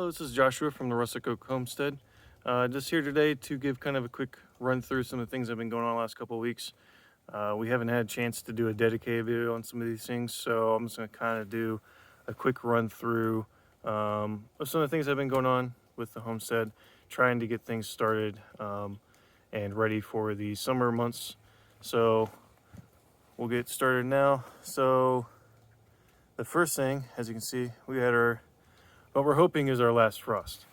This is Joshua from the Rustic Oak Homestead. Just here today to give kind of a quick run through some of the things that have been going on the last couple of weeks. We haven't had a chance to do a dedicated video on some of these things, so I'm just going to kind of do a quick run through of some of the things that have been going on with the homestead, trying to get things started and ready for the summer months. So we'll get started now. So the first thing, as you can see, we had what we're hoping is our last frost.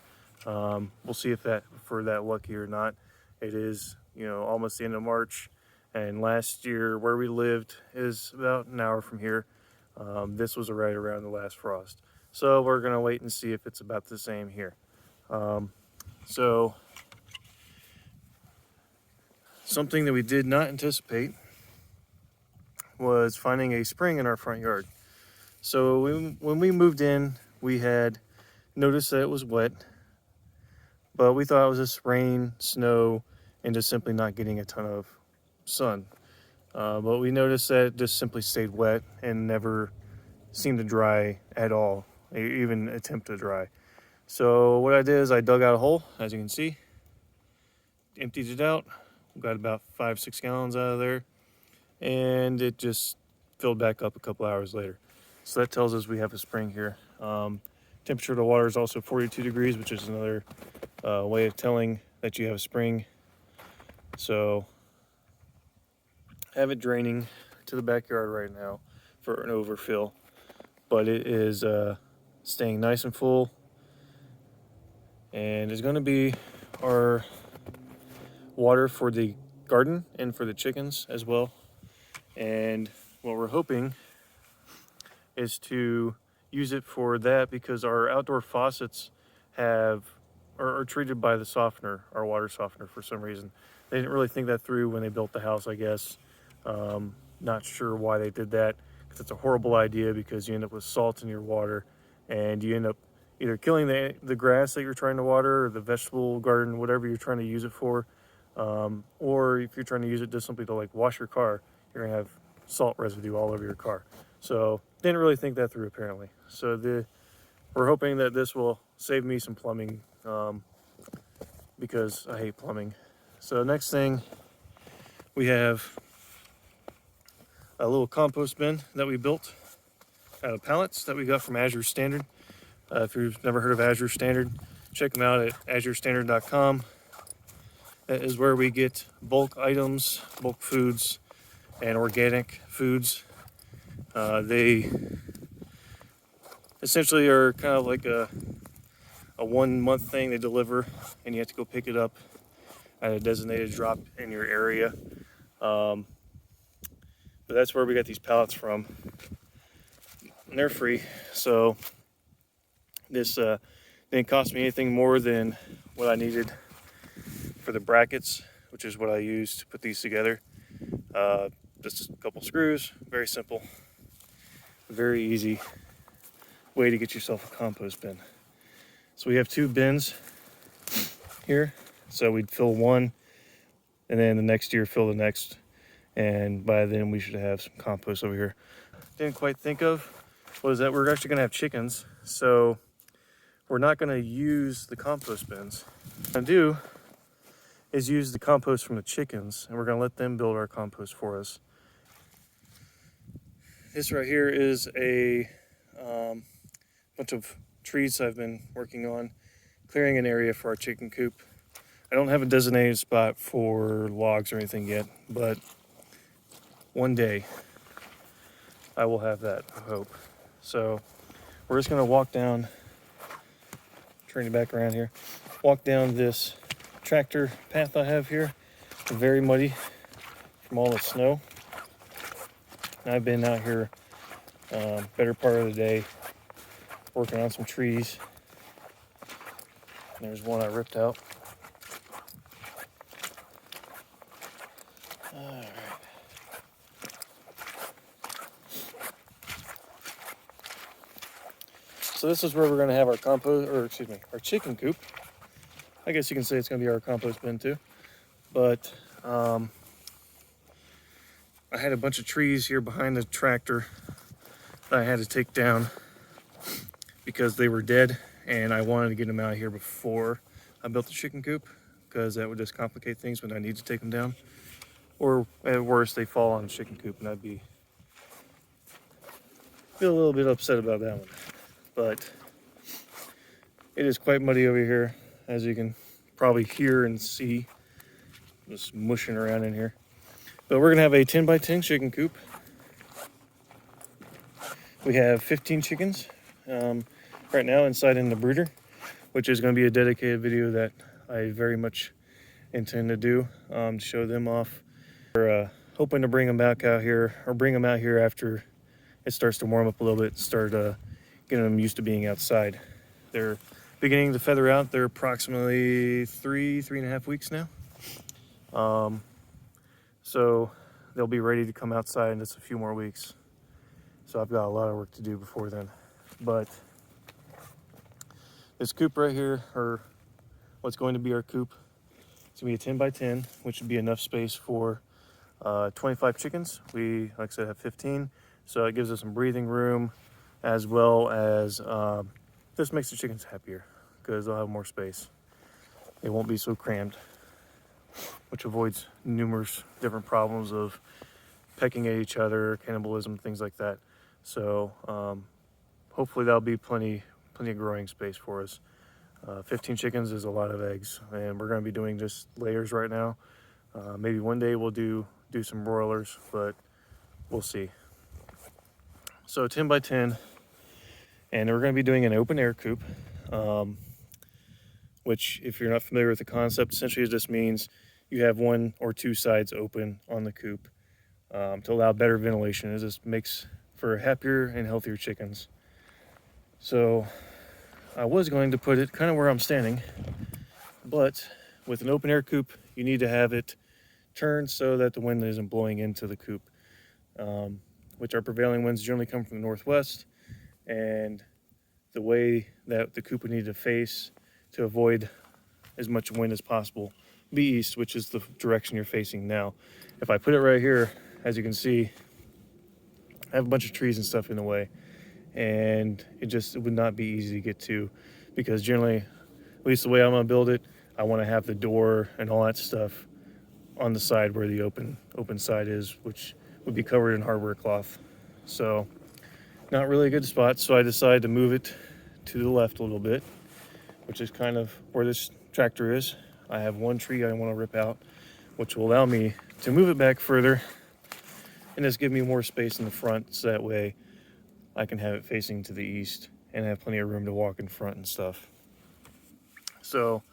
We'll see if we're that lucky or not. It is, almost the end of March, and last year where we lived is about an hour from here. This was right around the last frost. So we're gonna wait and see if it's about the same here. So something that we did not anticipate was finding a spring in our front yard. So when we moved in, we had noticed that it was wet, but we thought it was just rain, snow, and just simply not getting a ton of sun. But we noticed that it just simply stayed wet and never seemed to dry at all, even attempt to dry. So what I did is I dug out a hole, as you can see, emptied it out, got about 5-6 gallons out of there, and it just filled back up a couple hours later. So that tells us we have a spring here. Temperature of the water is also 42 degrees, which is another way of telling that you have a spring. So I have it draining to the backyard right now for an overfill, but it is staying nice and full, and it's going to be our water for the garden and for the chickens as well. And what we're hoping is to use it for that, because our outdoor faucets are treated by the softener, our water softener, for some reason. They didn't really think that through when they built the house, I guess. Not sure why they did that, because it's a horrible idea, because you end up with salt in your water and you end up either killing the grass that you're trying to water, or the vegetable garden, whatever you're trying to use it for. Or if you're trying to use it just simply to like wash your car, you're gonna have salt residue all over your car. So didn't really think that through, apparently. So we're hoping that this will save me some plumbing, because I hate plumbing. So next thing, we have a little compost bin that we built out of pallets that we got from Azure Standard. If you've never heard of Azure Standard, check them out at azurestandard.com. That is where we get bulk items, bulk foods, and organic foods. They essentially are kind of like a 1 month thing. They deliver, and you have to go pick it up at a designated drop in your area. But that's where we got these pallets from, and they're free. So this didn't cost me anything more than what I needed for the brackets, which is what I used to put these together. Just a couple screws, very simple, very easy way to get yourself a compost bin. So we have 2 bins here. So we'd fill one, and then the next year fill the next, and by then we should have some compost over here. Didn't quite think of was that we're actually gonna have chickens, so we're not gonna use the compost bins. What we're gonna do is use the compost from the chickens, and we're gonna let them build our compost for us. This right here is a bunch of trees I've been working on, clearing an area for our chicken coop. I don't have a designated spot for logs or anything yet, but one day I will have that, I hope. So we're just gonna walk down, turn it back around here, walk down this tractor path I have here. It's very muddy from all the snow. And I've been out here better part of the day working on some trees. And there's one I ripped out. All right. So this is where we're going to have our our chicken coop. I guess you can say it's going to be our compost bin too. But I had a bunch of trees here behind the tractor that I had to take down because they were dead and I wanted to get them out here before I built the chicken coop, because that would just complicate things when I need to take them down. Or at worst, they fall on the chicken coop, and I'd feel a little bit upset about that one. But it is quite muddy over here, as you can probably hear and see, just mushing around in here. But we're gonna have a 10 by 10 chicken coop. We have 15 chickens right now inside in the brooder, which is going to be a dedicated video that I very much intend to do, to show them off. We're hoping to bring them back out here, or bring them out here after it starts to warm up a little bit, and start getting them used to being outside. They're beginning to feather out. They're approximately 3.5 weeks now. So they'll be ready to come outside in just a few more weeks. So I've got a lot of work to do before then. But this coop right here, or what's going to be our coop, it's gonna be a 10 by 10, which would be enough space for 25 chickens. We, like I said, have 15. So it gives us some breathing room, as well as this makes the chickens happier because they'll have more space. They won't be so crammed, which avoids numerous different problems of pecking at each other, cannibalism, things like that. So hopefully that'll be plenty of growing space for us. 15 chickens is a lot of eggs, and we're going to be doing just layers right now. Maybe one day we'll do some broilers, but we'll see. So 10 by 10, and we're going to be doing an open air coop, which, if you're not familiar with the concept, essentially it just means you have one or two sides open on the coop to allow better ventilation. It just makes for happier and healthier chickens. So I was going to put it kind of where I'm standing, but with an open air coop, you need to have it turned so that the wind isn't blowing into the coop, which our prevailing winds generally come from the northwest, and the way that the coop would need to face to avoid as much wind as possible be east, which is the direction you're facing now. If I put it right here, as you can see, I have a bunch of trees and stuff in the way, and it would not be easy to get to, because generally, at least the way I'm gonna build it, I want to have the door and all that stuff on the side where the open side is, which would be covered in hardware cloth. So not really a good spot. So I decided to move it to the left a little bit, which is kind of where this tractor is. I have one tree I want to rip out, which will allow me to move it back further and just give me more space in the front, so that way I can have it facing to the east and have plenty of room to walk in front and stuff. So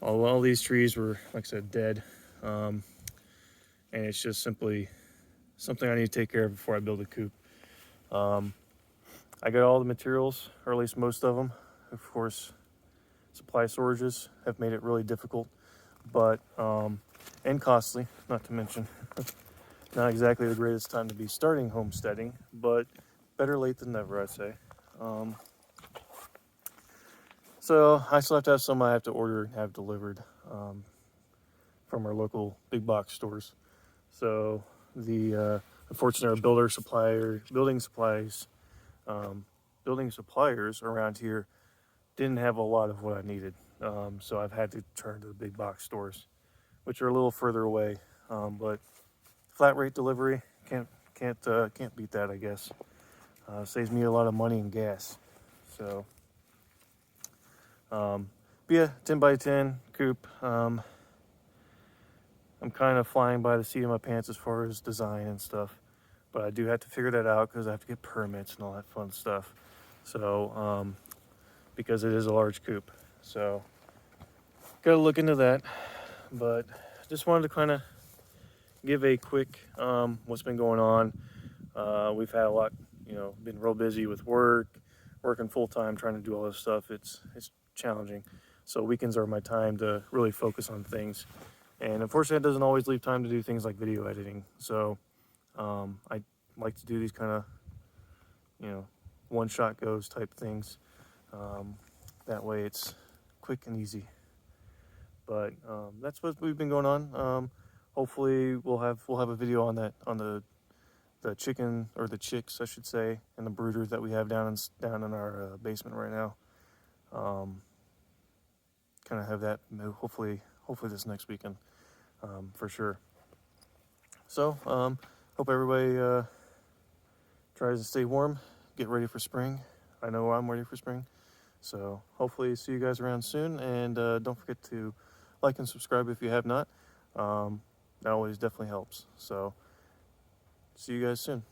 all these trees were, like I said, dead, and it's just simply something I need to take care of before I build a coop. I got all the materials, or at least most of them. Of course, supply shortages have made it really difficult, but and costly, not to mention. Not exactly the greatest time to be starting homesteading, but better late than never, I'd say. So I still have to have some I have to order and have delivered from our local big box stores. So the unfortunately, our building suppliers around here didn't have a lot of what I needed. So I've had to turn to the big box stores, which are a little further away, but flat rate delivery can't beat that, I guess. Saves me a lot of money and gas. So but yeah, 10 by 10 coop. I'm kind of flying by the seat of my pants as far as design and stuff, but I do have to figure that out because I have to get permits and all that fun stuff. So because it is a large coop, so gotta look into that. But just wanted to kind of give a quick what's been going on. We've had a lot, been real busy with working full time, trying to do all this stuff. It's challenging. So weekends are my time to really focus on things. And unfortunately, it doesn't always leave time to do things like video editing. So I like to do these kind of, one shot goes type things. That way it's quick and easy. But that's what we've been going on. Hopefully we'll have a video on that, on the chicken, or the chicks, I should say, and the brooders that we have down in our basement right now. Kind of have that hopefully this next weekend, for sure. So hope everybody tries to stay warm, get ready for spring. I know I'm ready for spring. So hopefully see you guys around soon, and don't forget to like and subscribe if you have not. That always definitely helps. So see you guys soon.